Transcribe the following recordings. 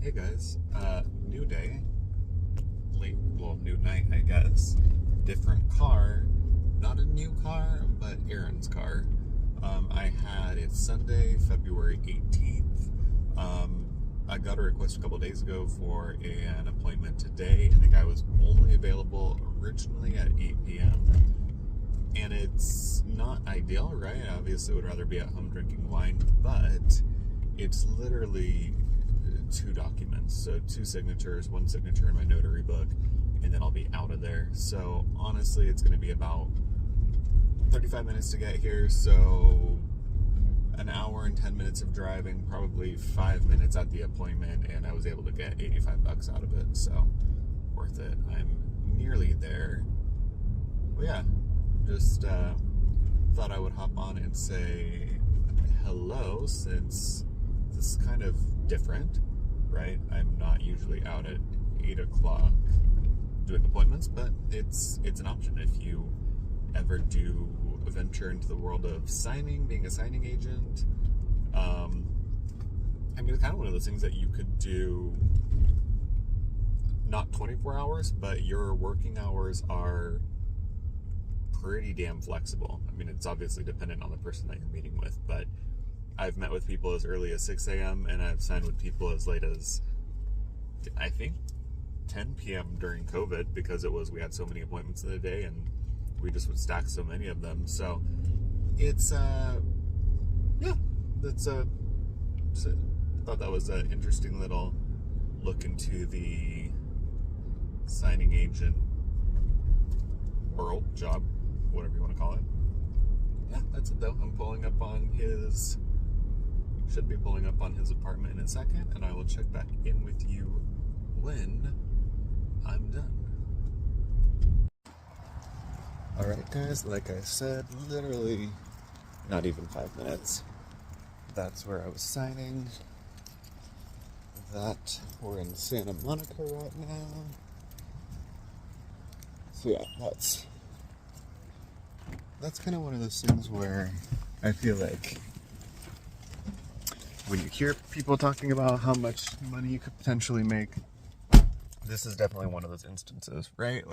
Hey guys, new day, new night, I guess. Different car, not a new car, but Aaron's car. It's Sunday, February 18th. I got a request a couple days ago for an appointment today, and the guy was only available originally at 8 p.m. And it's not ideal, right? I obviously would rather be at home drinking wine, but it's literally 2 documents. So 2 signatures, 1 signature in my notary book, and then I'll be out of there. So honestly, it's going to be about 35 minutes to get here. So an hour and 10 minutes of driving, probably 5 minutes at the appointment, and I was able to get $85 out of it. So worth it. I'm nearly there. Well, yeah, just thought I would hop on and say hello, since this is kind of different, right? I'm not usually out at 8 o'clock doing appointments, but it's an option if you ever do venture into the world of being a signing agent. It's kind of one of those things that you could do not 24 hours, but your working hours are pretty damn flexible. It's obviously dependent on the person that you're meeting with, but I've met with people as early as 6 a.m. and I've signed with people as late as, I think, 10 p.m. during COVID, because we had so many appointments in the day and we just would stack so many of them. So it's, thought that was an interesting little look into the signing agent world, job, whatever you want to call it. Yeah, that's it though. Should be pulling up on his apartment in a second, and I will check back in with you when I'm done. Alright guys, like I said, literally not even 5 minutes. That's where I was signing. We're in Santa Monica right now. So yeah, that's kind of one of those things where I feel like when you hear people talking about how much money you could potentially make, this is definitely one of those instances, right?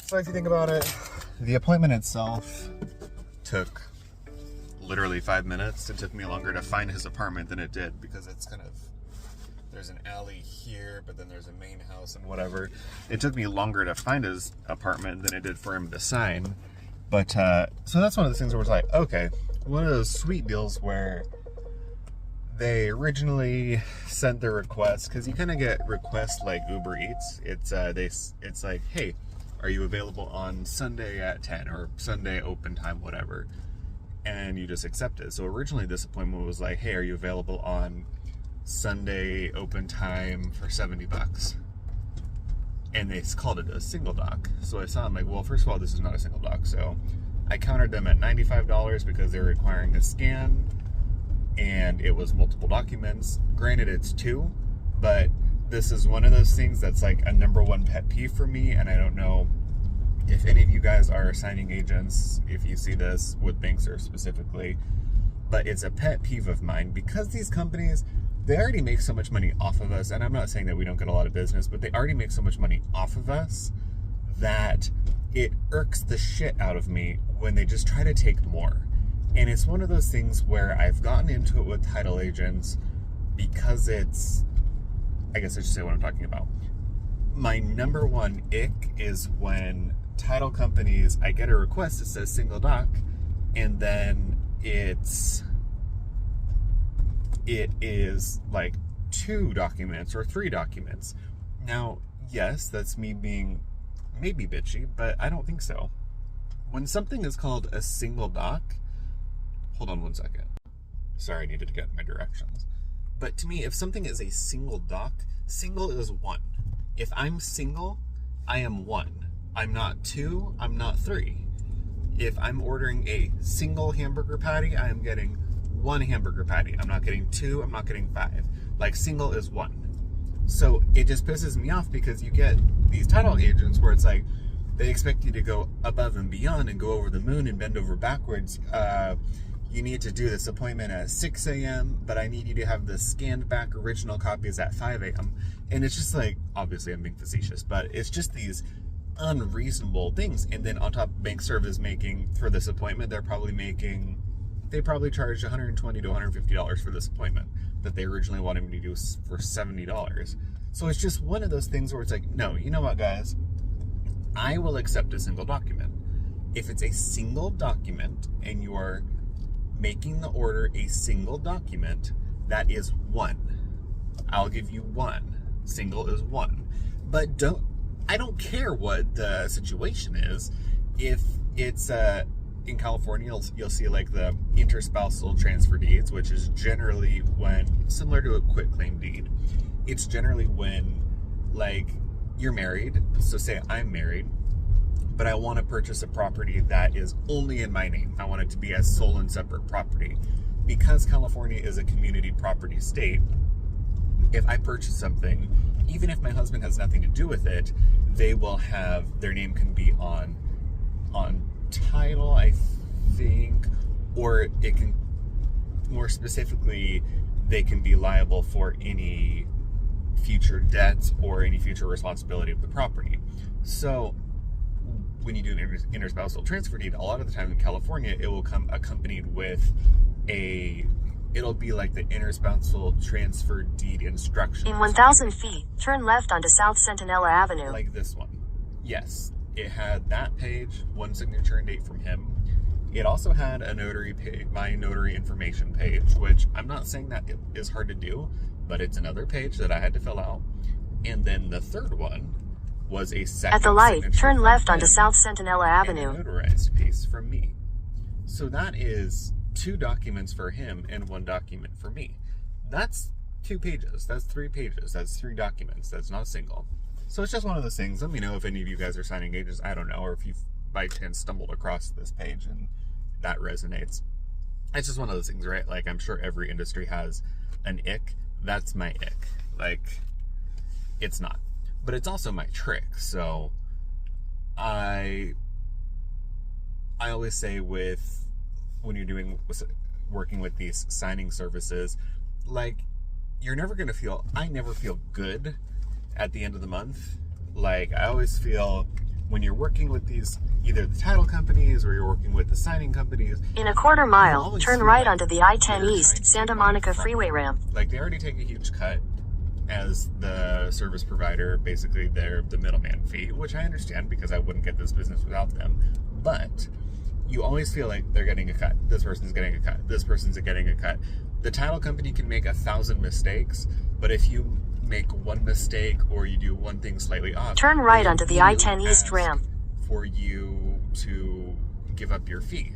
So if you think about it, the appointment itself took literally 5 minutes. It took me longer to find his apartment than it did, because there's an alley here, but then there's a main house and whatever. It took me longer to find his apartment than it did for him to sign. But, so that's one of the things where it's like, okay, one of those sweet deals where they originally sent the request, because you kind of get requests like Uber Eats. It's like, hey, are you available on Sunday at 10 or Sunday open time, whatever, and you just accept it. So originally this appointment was like, hey, are you available on Sunday open time for $70? And they called it a single doc. So I saw, I'm like, well, first of all, this is not a single doc. So I countered them at $95 because they're requiring a scan, and it was multiple documents. Granted, it's 2, but this is one of those things that's like a number 1 pet peeve for me, and I don't know if any of you guys are signing agents, if you see this with Banxer specifically, but it's a pet peeve of mine, because these companies, they already make so much money off of us, and I'm not saying that we don't get a lot of business, but they already make so much money off of us that it irks the shit out of me when they just try to take more. And it's one of those things where I've gotten into it with title agents because I guess I should say what I'm talking about. My number 1 ick is when title companies, I get a request that says single doc, and then it is like 2 documents or 3 documents. Now, yes, that's me being maybe bitchy, but I don't think so. When something is called a single doc, hold on one second. Sorry, I needed to get my directions. But to me, if something is a single doc, single is 1. If I'm single, I am 1. I'm not 2, I'm not 3. If I'm ordering a single hamburger patty, I am getting 1 hamburger patty. I'm not getting 2, I'm not getting 5. Like, single is 1. So it just pisses me off, because you get these title agents where it's like, they expect you to go above and beyond and go over the moon and bend over backwards. you need to do this appointment at 6 a.m., but I need you to have the scanned back original copies at 5 a.m. And it's just like, obviously I'm being facetious, but it's just these unreasonable things. And then on top, BankServe is making, for this appointment, they probably charged $120 to $150 for this appointment that they originally wanted me to do for $70. So it's just one of those things where it's like, no, you know what, guys? I will accept a single document. If it's a single document and you are making the order a single document, that is one. I'll give you one. Single is one. But I don't care what the situation is. If it's in California, you'll see like the interspousal transfer deeds, which is generally when, similar to a quitclaim deed, it's generally when like you're married. So say I'm married, but I want to purchase a property that is only in my name. I want it to be as sole and separate property. Because California is a community property state, if I purchase something, even if my husband has nothing to do with it, they will have, their name can be on title, I think, or it can, more specifically, they can be liable for any future debts or any future responsibility of the property. So when you do an interspousal transfer deed, a lot of the time in California, it will come accompanied with it'll be like the interspousal transfer deed instructions. In 1,000 feet, turn left onto South Centinela Avenue. Like this one. Yes, it had that page, one signature and date from him. It also had a notary page, my notary information page, which I'm not saying that it is hard to do, but it's another page that I had to fill out. And then the third one was a second at the light, turn left onto him, South Centinela Avenue. And a notarized piece from me. So that is 2 documents for him and 1 document for me. That's 2 pages. That's 3 pages. That's 3 documents. That's not a single. So it's just one of those things. Let me know if any of you guys are signing ages. I don't know, or if you've by chance stumbled across this page and that resonates. It's just one of those things, right? Like, I'm sure every industry has an ick. That's my ick. Like, it's not. But it's also my trick. So I always say when you're working with these signing services, like, you're never going to feel, I never feel good at the end of the month. Like, I always feel when you're working with these, either the title companies or you're working with the signing companies. In a quarter mile, turn right onto the I-10 East Santa Monica Freeway ramp. Like, they already take a huge cut as the service provider. Basically, they're the middleman fee, which I understand because I wouldn't get this business without them. But you always feel like they're getting a cut. This person's getting a cut. This person's getting a cut. The title company can make 1,000 mistakes, but if you make one mistake or you do one thing slightly off, turn right onto the I-10 East ramp for you to give up your fee.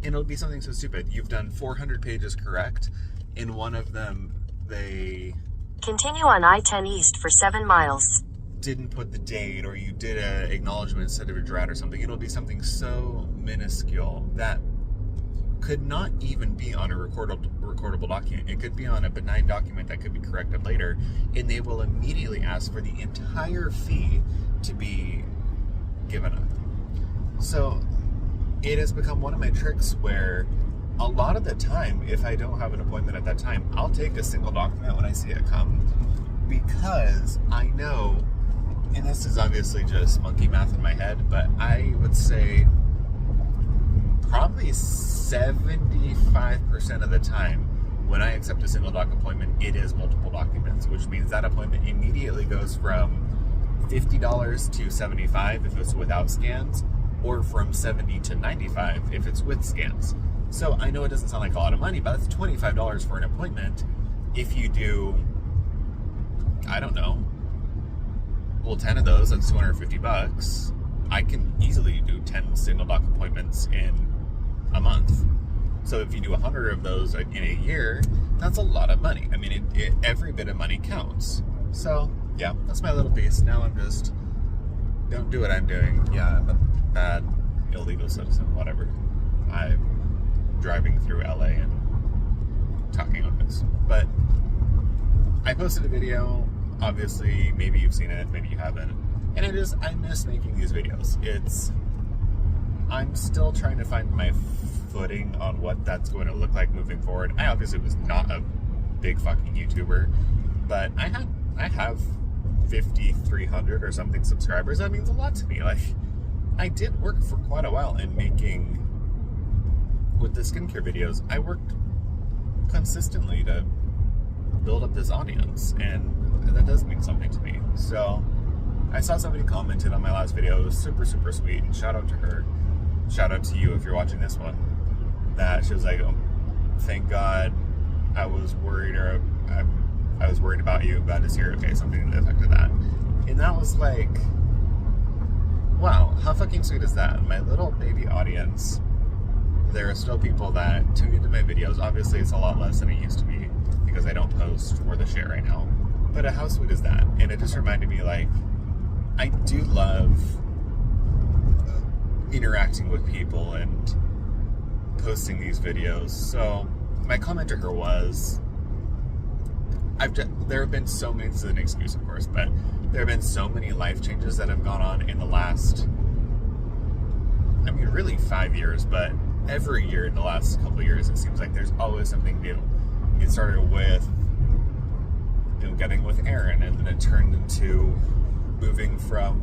And it'll be something so stupid. You've done 400 pages correct. In one of them, they continue on I-10 East for 7 miles. Didn't put the date, or you did an acknowledgement instead of a drat or something. It'll be something so minuscule that could not even be on a recordable document. It could be on a benign document that could be corrected later, and they will immediately ask for the entire fee to be given up. So it has become one of my tricks where a lot of the time, if I don't have an appointment at that time, I'll take a single document when I see it come, because I know, and this is obviously just monkey math in my head, but I would say probably 75% of the time when I accept a single doc appointment, it is multiple documents, which means that appointment immediately goes from $50 to $75 if it's without scans, or from $70 to $95 if it's with scans. So I know it doesn't sound like a lot of money, but that's $25 for an appointment. If you do, I don't know, well, 10 of those, that's $250. I can easily do 10 single doc appointments in a month. So if you do 100 of those in a year, that's a lot of money. I mean, every bit of money counts. So yeah, that's my little piece. Now I'm just, don't do what I'm doing. Yeah, I'm a bad illegal citizen, whatever. I'm driving through LA and talking on this. But I posted a video. Obviously, maybe you've seen it, maybe you haven't. And it is, I miss making these videos. I'm still trying to find my footing on what that's going to look like moving forward. I obviously was not a big fucking YouTuber, but I have 5,300 or something subscribers. That means a lot to me. Like, I did work for quite a while in making, with the skincare videos, I worked consistently to build up this audience, and that does mean something to me. So I saw somebody commented on my last video. It was super, super sweet, and shout out to her. Shout out to you if you're watching this one. That she was like, oh, thank God I was worried, or I was worried about you. Glad to see you're okay. Something to the effect of that. And that was like, wow, how fucking sweet is that? My little baby audience, there are still people that tune into my videos. Obviously, it's a lot less than it used to be because I don't post or the share right now. But how sweet is that? And it just reminded me, like, I do love interacting with people and posting these videos. So my comment to her was, there have been so many, this is an excuse of course, but there have been so many life changes that have gone on in the last, I mean really 5 years, but every year in the last couple of years it seems like there's always something new. It started with, you know, getting with Aaron, and then it turned into moving from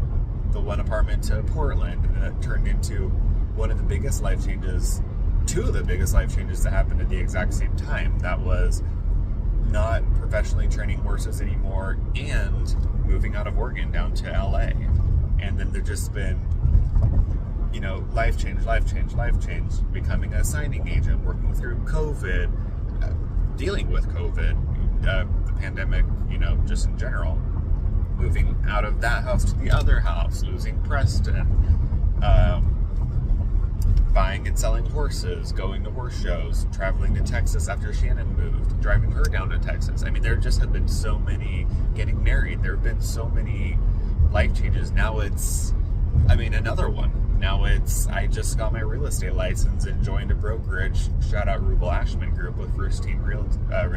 the one apartment to Portland, and then it turned into one of the biggest life changes, two of the biggest life changes that happened at the exact same time. That was not professionally training horses anymore and moving out of Oregon down to LA. And then there's just been, you know, life change, becoming a signing agent, working through COVID, dealing with COVID, the pandemic, you know, just in general. Moving out of that house to the other house, losing Preston, buying and selling horses, going to horse shows, traveling to Texas after Shannon moved, driving her down to Texas. I mean, there just have been so many, getting married, there have been so many life changes. Now it's, I mean, another one. Now it's, I just got my real estate license and joined a brokerage, shout out Rubel Ashman Group with First Team Real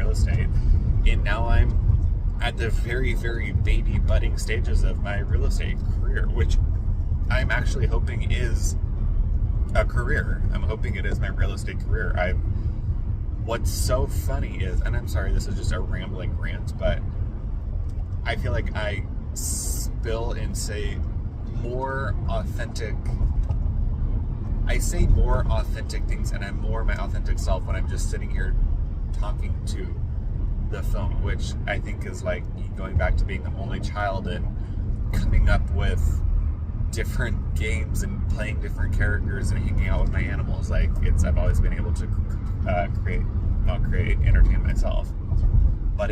Estate. And now I'm at the very, very baby budding stages of my real estate career, which I'm actually hoping is a career. I'm hoping it is my real estate career. What's so funny is, and I'm sorry, this is just a rambling rant, but I feel like I spill and say more authentic things, and I'm more my authentic self when I'm just sitting here talking to the phone, which I think is like me going back to being an only child and coming up with different games and playing different characters and hanging out with my animals. Like, I've always been able to entertain myself. But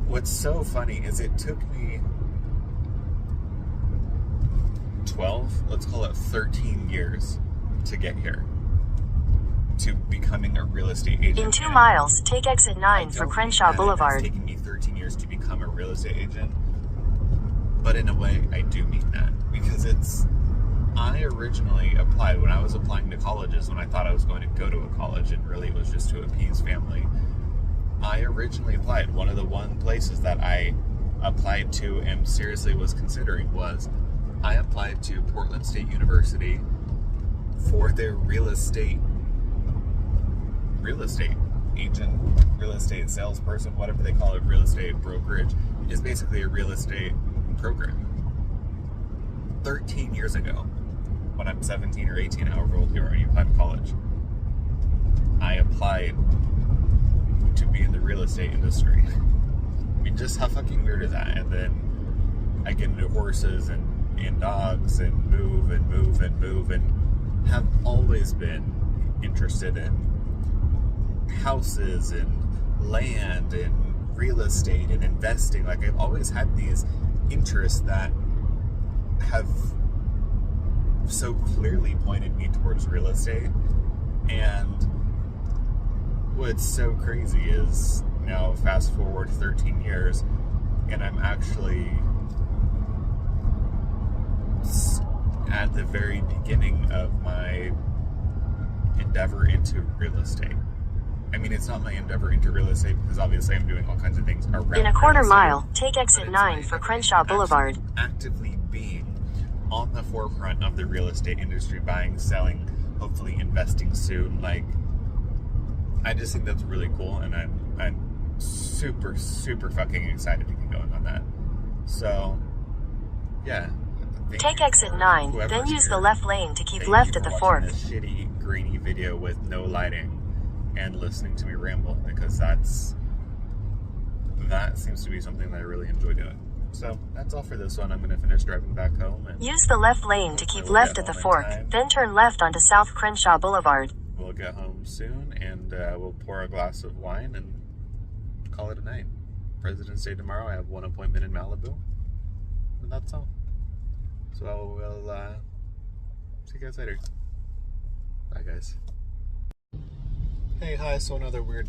what's so funny is it took me 12, let's call it 13 years to get here, to becoming a real estate agent. In 2 miles, take exit 9 for Crenshaw Boulevard. It's taken me 13 years to become a real estate agent, but in a way, I do mean that, because I originally applied when I was applying to colleges, when I thought I was going to go to a college, and really it was just to appease family. I originally applied. One of the places that I applied to and seriously was considering was, I applied to Portland State University for their real estate agent, real estate salesperson, whatever they call it, real estate brokerage, is basically a real estate program. 13 years ago, when I'm 17 or 18, however old you are when you apply to college, I applied to be in the real estate industry. I mean, just how fucking weird is that? And then I get into horses and dogs and move and have always been interested in houses and land and real estate and investing. Like, I've always had these interests that have so clearly pointed me towards real estate. And what's so crazy is now fast forward 13 years and I'm actually at the very beginning of my endeavor into real estate. I mean, it's not my endeavor into real estate because obviously I'm doing all kinds of things around in a quarter real estate, mile, take exit 9 for Crenshaw Boulevard. Actively being on the forefront of the real estate industry, buying, selling hopefully investing soon. Like, I just think that's really cool, and I'm super, super fucking excited to get going on that. So, yeah. Take exit 9, then use the left lane to keep left at the fork. This shitty, grainy video with no lighting and listening to me ramble, because that seems to be something that I really enjoy doing. So that's all for this one. I'm going to finish driving back home. And use the left lane to keep left at the fork, then turn left onto South Crenshaw Boulevard. We'll get home soon, and we'll pour a glass of wine and call it a night. President's Day tomorrow. I have one appointment in Malibu, and that's all. So we'll see you guys later. Bye, guys. Hey, hi. So another weird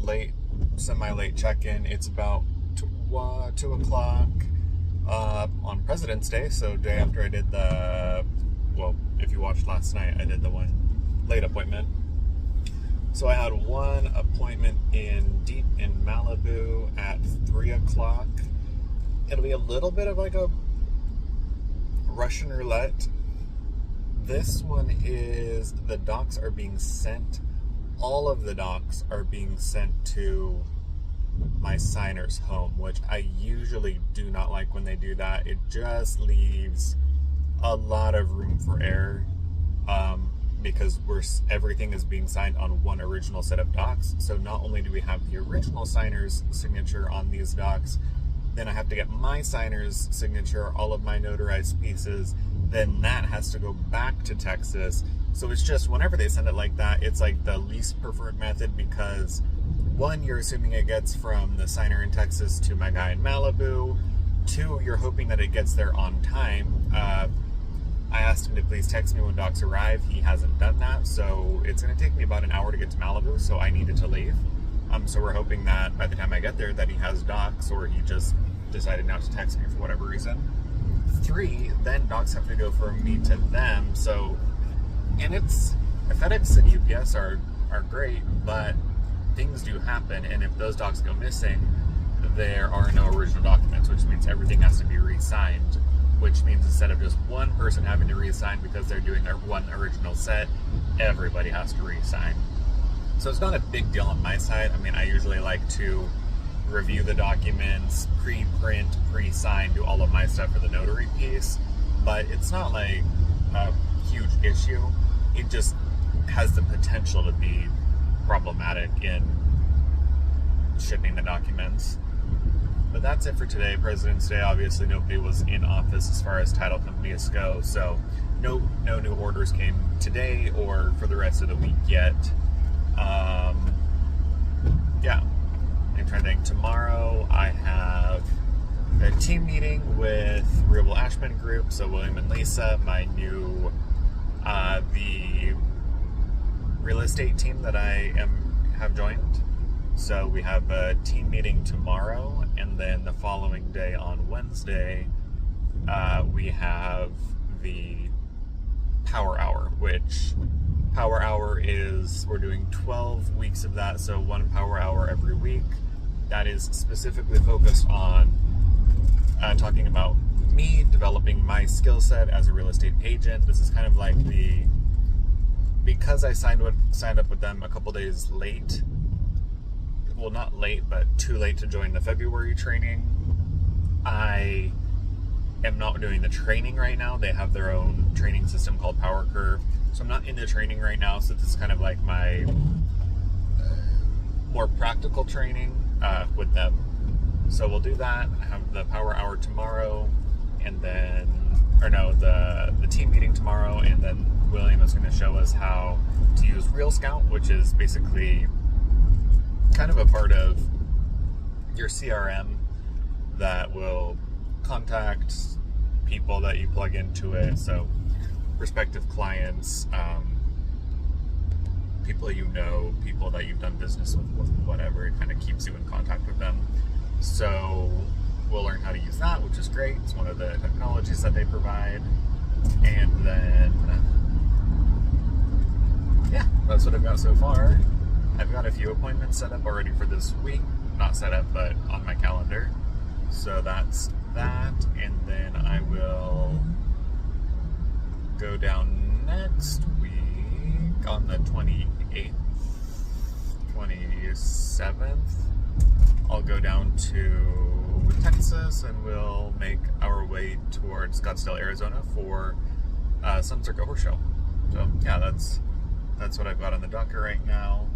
semi-late check-in. It's about 2 o'clock on President's Day, so day after I did well, if you watched last night, I did the one late appointment. So I had one appointment deep in Malibu at 3 o'clock. It'll be a little bit of like a Russian roulette. This one is, the docs are being sent, all of the docs are being sent to my signer's home, which I usually do not like when they do that. It just leaves a lot of room for error, because everything is being signed on one original set of docs. So not only do we have the original signer's signature on these docs, then I have to get my signer's signature, all of my notarized pieces, then that has to go back to Texas. So it's just, whenever they send it like that, it's like the least preferred method, because one, you're assuming it gets from the signer in Texas to my guy in Malibu. Two, you're hoping that it gets there on time. I asked him to please text me when docs arrive. He hasn't done that, so it's going to take me about an hour to get to Malibu, so I needed to leave. So we're hoping that by the time I get there that he has docs, or he just decided not to text me for whatever reason. Three, then docs have to go from me to them. So, and it's, FedEx and UPS are great, but things do happen, and if those docs go missing, there are no original documents, which means everything has to be re-signed, which means instead of just one person having to re-sign because they're doing their one original set, everybody has to re-sign. So it's not a big deal on my side. I mean, I usually like to review the documents, pre-print, pre-sign, do all of my stuff for the notary piece, but it's not like a huge issue. It just has the potential to be problematic in shipping the documents. But that's it for today. President's Day, obviously nobody was in office as far as title companies go, so no new orders came today or for the rest of the week yet. Yeah, I'm trying to think. Tomorrow I have a team meeting with Rubel Ashman Group, so William and Lisa, my new the real estate team that I have joined. So we have a team meeting tomorrow, and then the following day on Wednesday, we have the Power Hour, which Power Hour is, we're doing 12 weeks of that, so one Power Hour every week. That is specifically focused on talking about me developing my skill set as a real estate agent. This is kind of like because I signed up with them a couple days late. Well, not late, but too late to join the February training. I am not doing the training right now. They have their own training system called Power Curve. So I'm not in the training right now. So this is kind of like my more practical training with them. So we'll do that. I have the Power Hour tomorrow, and then, the team meeting tomorrow, and then William is going to show us how to use Real Scout, which is basically kind of a part of your CRM that will contact people that you plug into it. So prospective clients, people you know, people that you've done business with, whatever. It kind of keeps you in contact with them. So we'll learn how to use that, which is great. It's one of the technologies that they provide. And then, yeah, that's what I've got so far. I've got a few appointments set up already for this week. Not set up, but on my calendar. So that's that. And then I will go down next week think on the 28th, 27th, I'll go down to Texas and we'll make our way towards Scottsdale, Arizona for Sun Circuit Horse Show. So yeah, that's what I've got on the docket right now.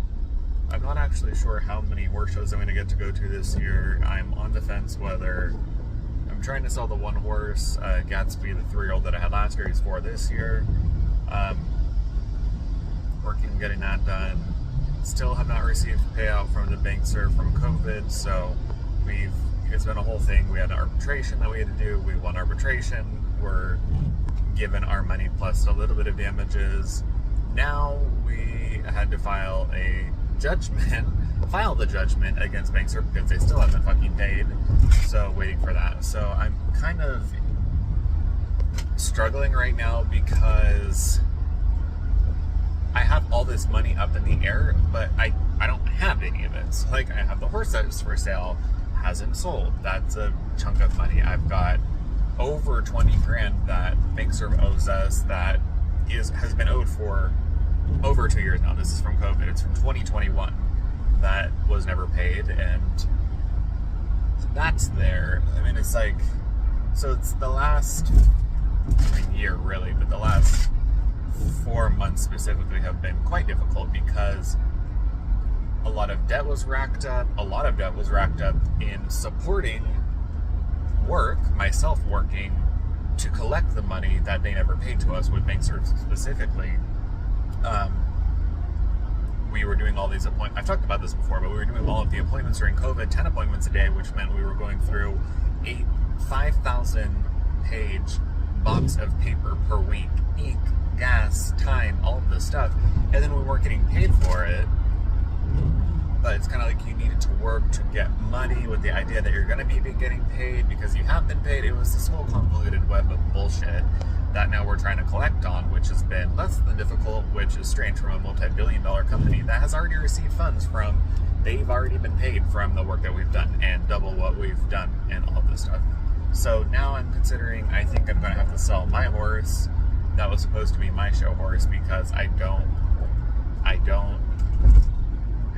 I'm not actually sure how many horse shows I'm going to get to go to this year. I'm on the fence whether I'm trying to sell the one horse, Gatsby, the 3-year-old that I had last year, he's 4 this year. Working on getting that done. Still have not received payout from the Bankser from COVID, so it's been a whole thing. We had an arbitration that we had to do. We won arbitration. We're given our money plus a little bit of damages. Now we had to file the judgment against Bankser because they still haven't fucking paid. So waiting for that. So I'm kind of struggling right now because I have all this money up in the air, but I don't have any of it. So, like, I have the horse that is for sale, hasn't sold. That's a chunk of money. I've got over 20 grand that Bankser owes us that has been owed for over 2 years now. This is from COVID. It's from 2021. That was never paid, and that's there. I mean, it's like, so it's the last year really, but the last 4 months specifically have been quite difficult because a lot of debt was racked up. A lot of debt was racked up in supporting work, myself working to collect the money that they never paid to us with Bankser specifically. We were doing all these appointments. I've talked about this before, but we were doing all of the appointments during COVID, 10 appointments a day, which meant we were going through 5,000 page box of paper per week, ink, gas, time, all of this stuff, and then we weren't getting paid for it. But it's kind of like you needed to work to get money with the idea that you're going to be getting paid because you have been paid. It was this whole convoluted web of bullshit that now we're trying to collect on, which has been less than difficult, which is strange from a multi-billion-dollar company that has already received funds from, they've already been paid from the work that we've done and double what we've done and all of this stuff. So now I'm considering, I think I'm going to have to sell my horse that was supposed to be my show horse because I don't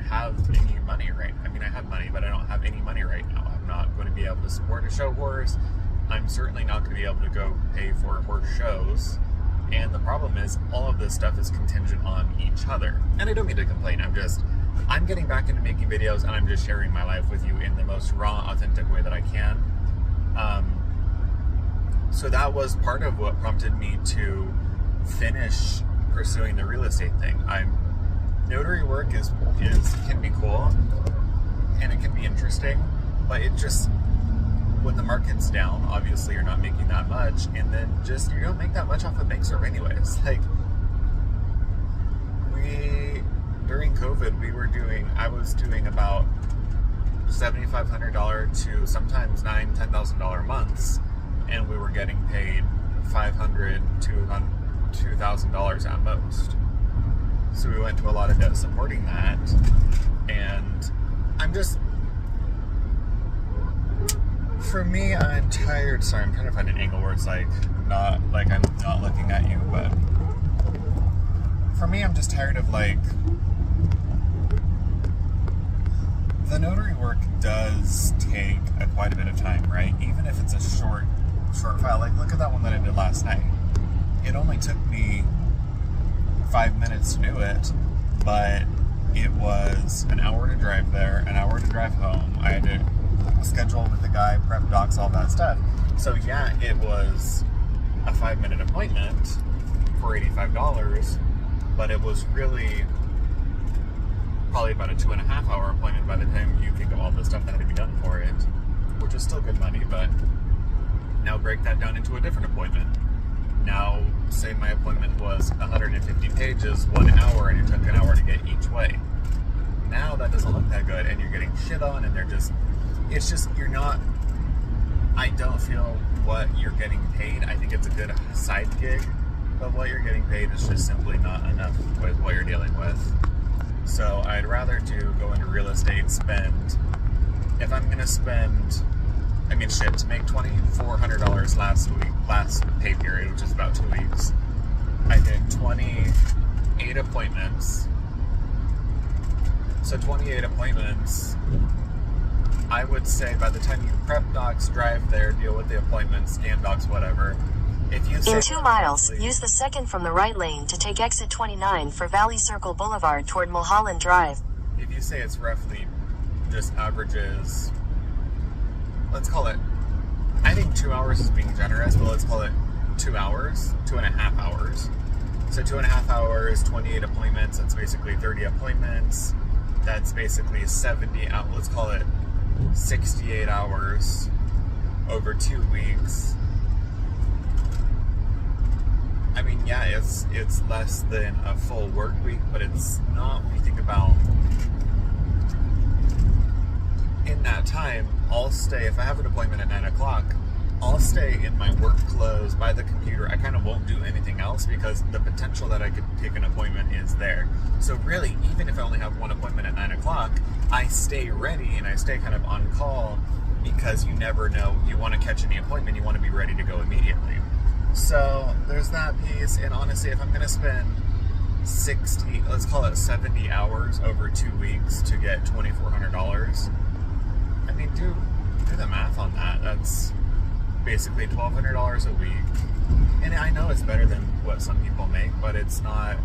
have any money right now. I mean, I have money, but I don't have any money right now. I'm not going to be able to support a show horse. I'm certainly not going to be able to go pay for horse shows. And the problem is all of this stuff is contingent on each other. And I don't mean to complain. I'm getting back into making videos and I'm just sharing my life with you in the most raw, authentic way that I can. So that was part of what prompted me to finish pursuing the real estate thing. Notary work can be cool and it can be interesting, but it just, when the market's down, obviously you're not making that much, and then just you don't make that much off of Bankser anyways. Like, during COVID, I was doing about $7,500 to sometimes $10,000 months, and we were getting paid $500 to $2,000 at most. So we went to a lot of debt supporting that, and for me, I'm tired. Sorry, I'm trying to find an angle where it's like I'm not looking at you, but for me, I'm just tired of the notary work does take quite a bit of time, right? Even if it's a short file. Like, look at that one that I did last night. It only took me 5 minutes to do it, but it was an hour to drive there, an hour to drive home. I had to schedule with the guy, prep docs, all that stuff. So yeah, it was a 5-minute appointment for $85, but it was really probably about a 2.5-hour appointment by the time you think of all the stuff that had to be done for it, which is still good money. But now break that down into a different appointment. Now, say my appointment was 150 pages, 1 hour, and it took an hour to get each way. Now that doesn't look that good, and you're getting shit on, and I don't feel what you're getting paid. I think it's a good side gig, but what you're getting paid is just simply not enough with what you're dealing with. So I'd rather go into real estate, if I'm gonna spend, to make $2,400 last pay period, which is about 2 weeks, I did 8 appointments. So 28 appointments. I would say by the time you prep docs, drive there, deal with the appointments, scan docs, whatever. If you say In 2 miles, use the second from the right lane to take exit 29 for Valley Circle Boulevard toward Mulholland Drive. If you say it's roughly just averages, let's call it, I think 2 hours is being generous, but let's call it 2 hours, 2.5 hours. So 2.5 hours, 28 appointments, that's basically 30 appointments. That's basically 70 out, let's call it 68 hours over 2 weeks. I mean, yeah, it's less than a full work week, but it's not when you think about in that time, I'll stay, if I have an appointment at 9 o'clock, I'll stay in my work clothes by the computer. I kind of won't do anything else because the potential that I could take an appointment is there. So really, even if I only have one appointment at 9 o'clock, I stay ready and I stay kind of on call because you never know. You want to catch any appointment, you want to be ready to go immediately. So there's that piece. And honestly, if I'm going to spend 60, let's call it 70 hours over 2 weeks to get $2,400, I mean, do the math on that. That's basically $1,200 a week. And I know it's better than what some people make, but it's not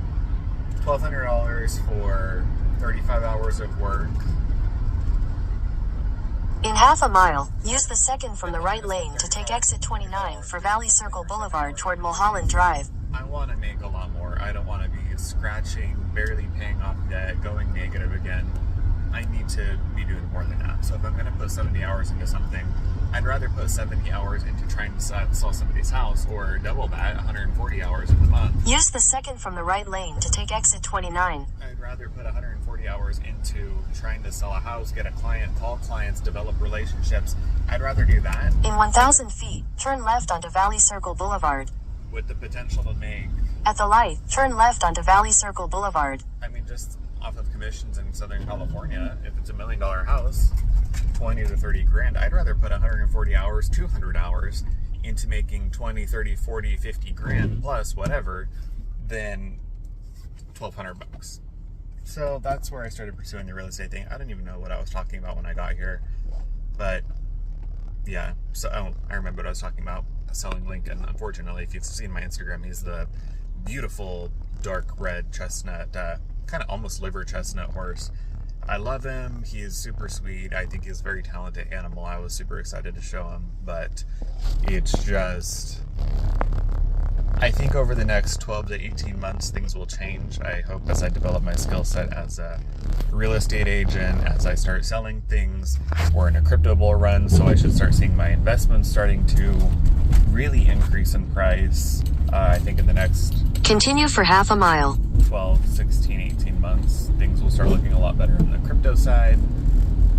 $1,200 for 35 hours of work. In half a mile, use the second from the right lane to take exit 29 for Valley Circle Boulevard toward Mulholland Drive. I want to make a lot more. I don't want to be scratching, barely paying off debt, going negative again. I need to be doing more than that. So if I'm going to put 70 hours into something, I'd rather put 70 hours into trying to sell somebody's house, or double that, 140 hours in the month. Use the second from the right lane to take exit 29. I'd rather put 140 hours into trying to sell a house, get a client, call clients, develop relationships. I'd rather do that. In 1,000 feet, turn left onto Valley Circle Boulevard. With the potential to make, At the light, turn left onto Valley Circle Boulevard. I mean, just off of commissions in Southern California, if it's $1 million house, 20 to 30 grand, I'd rather put 140 hours, 200 hours into making 20, 30, 40, 50 grand plus whatever than $1,200. So that's where I started pursuing the real estate thing. I don't even know what I was talking about when I got here, but yeah, so I remember what I was talking about, selling Lincoln. Unfortunately, if you've seen my Instagram, he's the beautiful dark red chestnut, kind of almost liver chestnut horse. I love him. He is super sweet. I think he's a very talented animal. I was super excited to show him, but it's just, I think over the next 12 to 18 months, things will change. I hope as I develop my skill set as a real estate agent, as I start selling things. We're in a crypto bull run, so I should start seeing my investments starting to really increase in price. I think in the next Continue for half a mile. 12, 16, 18 months, things will start looking a lot better on the crypto side.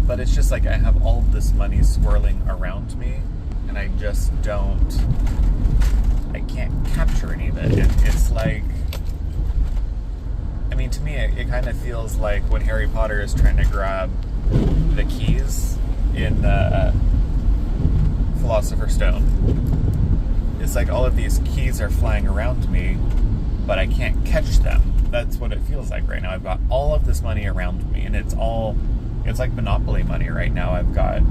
But it's just like I have all of this money swirling around me, and I just I can't capture any of it. It's like, I mean, to me, it kind of feels like when Harry Potter is trying to grab the keys in the Philosopher's Stone. It's like all of these keys are flying around me, but I can't catch them. That's what it feels like right now. I've got all of this money around me, and it's like Monopoly money right now. I've got,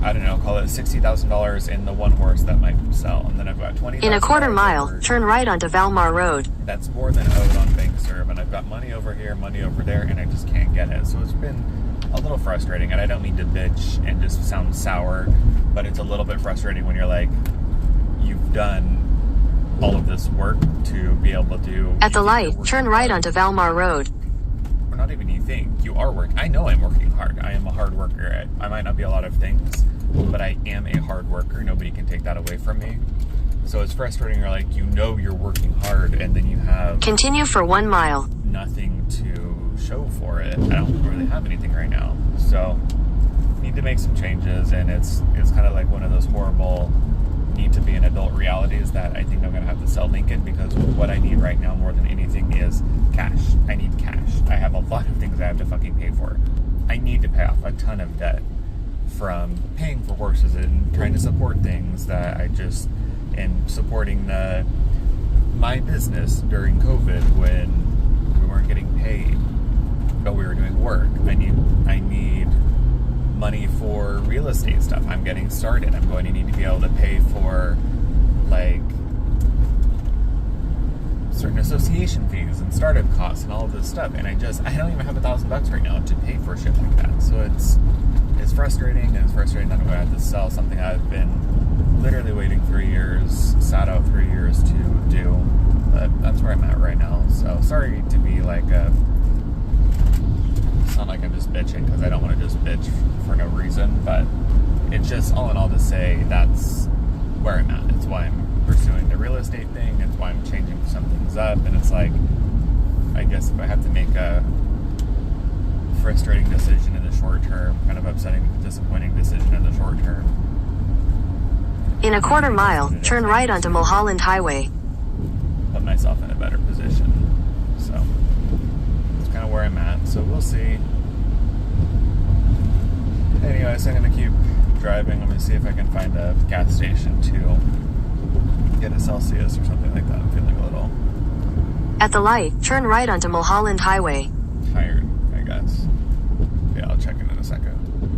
I don't know, call it $60,000 in the one horse that might sell, and then I've got $20,000. In a quarter mile, turn right onto Valmar Road. That's more than owed on BankServe, and I've got money over here, money over there, and I just can't get it. So it's been a little frustrating, and I don't mean to bitch and just sound sour, but it's a little bit frustrating when you're like, you've done all of this work to be able to... At the light, turn right onto Valmar Road. Or not even you think. You are working. I know I'm working hard. I am a hard worker. I might not be a lot of things, but I am a hard worker. Nobody can take that away from me. So it's frustrating. You're like, you know you're working hard, and then you have... Continue for 1 mile. Nothing to show for it. I don't really have anything right now. So, need to make some changes, and it's kind of like one of those horrible need to be an adult realities that I think I'm going to have to sell Lincoln, because what I need right now more than anything is cash. I need cash. I have a lot of things I have to fucking pay for. I need to pay off a ton of debt from paying for horses and trying to support things that I just am supporting the my business during COVID when we weren't getting paid, but we were doing work. I need money for real estate stuff. I'm getting started. I'm going to need to be able to pay for like certain association fees and startup costs and all of this stuff. And I don't even have $1,000 right now to pay for shit like that. So it's frustrating, and it's frustrating that I'm going to have to sell something I've been literally waiting 3 years, sat out 3 years to do. But that's where I'm at right now. So sorry to be like sound like I'm just bitching, because I don't want to just bitch for no reason, but it's just all in all to say that's where I'm at. It's why I'm pursuing the real estate thing. It's why I'm changing some things up. And it's like, I guess if I have to make a frustrating decision in the short term, kind of upsetting, disappointing decision in the short term, In a quarter mile, turn right onto Mulholland Highway. put myself in a better position. So that's kind of where I'm at. So we'll see. Anyways, I'm going to keep driving. I'm going to see if I can find a gas station to get a Celsius or something like that. I'm feeling a little... At the light, turn right onto Mulholland Highway.